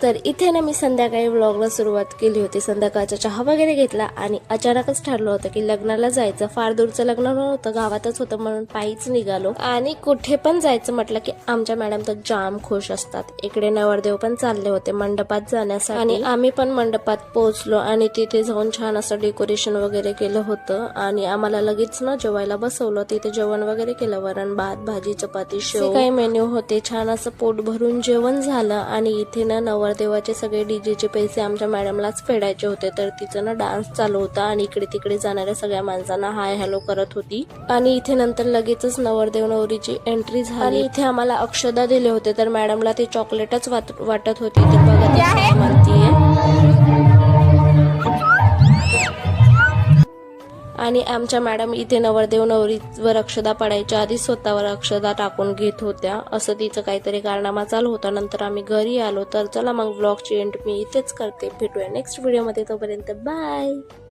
तर इथे ना मी संध्याकाळी व्लॉगला सुरुवात केली होती। संध्याकाळचा चहा वगैरे घेतला आणि अचानकच ठरलं होतं की लग्नाला जायचं। फार दूरचं लग्न नव्हतं, गावातच होतं, म्हणून पायीच निघालो। आणि कुठे पण जायचं म्हटलं की आमच्या मॅडम तर जाम खुश असतात। इकडे नवरदेव पण चालले होते मंडपात जाण्यासाठी आणि आम्ही पण मंडपात पोहोचलो आणि तिथे जाऊन छान असं डेकोरेशन वगैरे केलं होतं आणि आम्हाला लगेच ना जेवायला बसवलं। तिथे जेवण वगैरे केलं, वरण भात भाजी चपाती शेव काही मेन्यू होते। छान असं पोट भरून जेवण झालं आणि इथे ना नवरदेवाचे सगळे डीजेचे पैसे आमच्या मॅडमलाच फेडायचे होते। तर तिचं ना डान्स चालू होता आणि इकडे तिकडे जाणाऱ्या सगळ्या माणसांना हाय हॅलो करत होती। आणि इथे नंतर लगेचच नवरदेव नवरीची एंट्री झाली आणि इथे आम्हाला अक्षदा दिले होते। तर मॅडमला ते चॉकलेटच वाटत होती। तर बघा ती काय म्हणतीये। आणि आमच्या मॅडम इथे नवरदेव नवरीवर अक्षदा पडायच्या आधी स्वतःवर अक्षदा टाकून घेत होत्या। असं तिचं काहीतरी कारनामा चालू होता। नंतर आम्ही घरी आलो। तर चला मग व्लॉगची एंड मी इथेच करते। भेटूया नेक्स्ट व्हिडिओ मध्ये, तोपर्यंत बाय।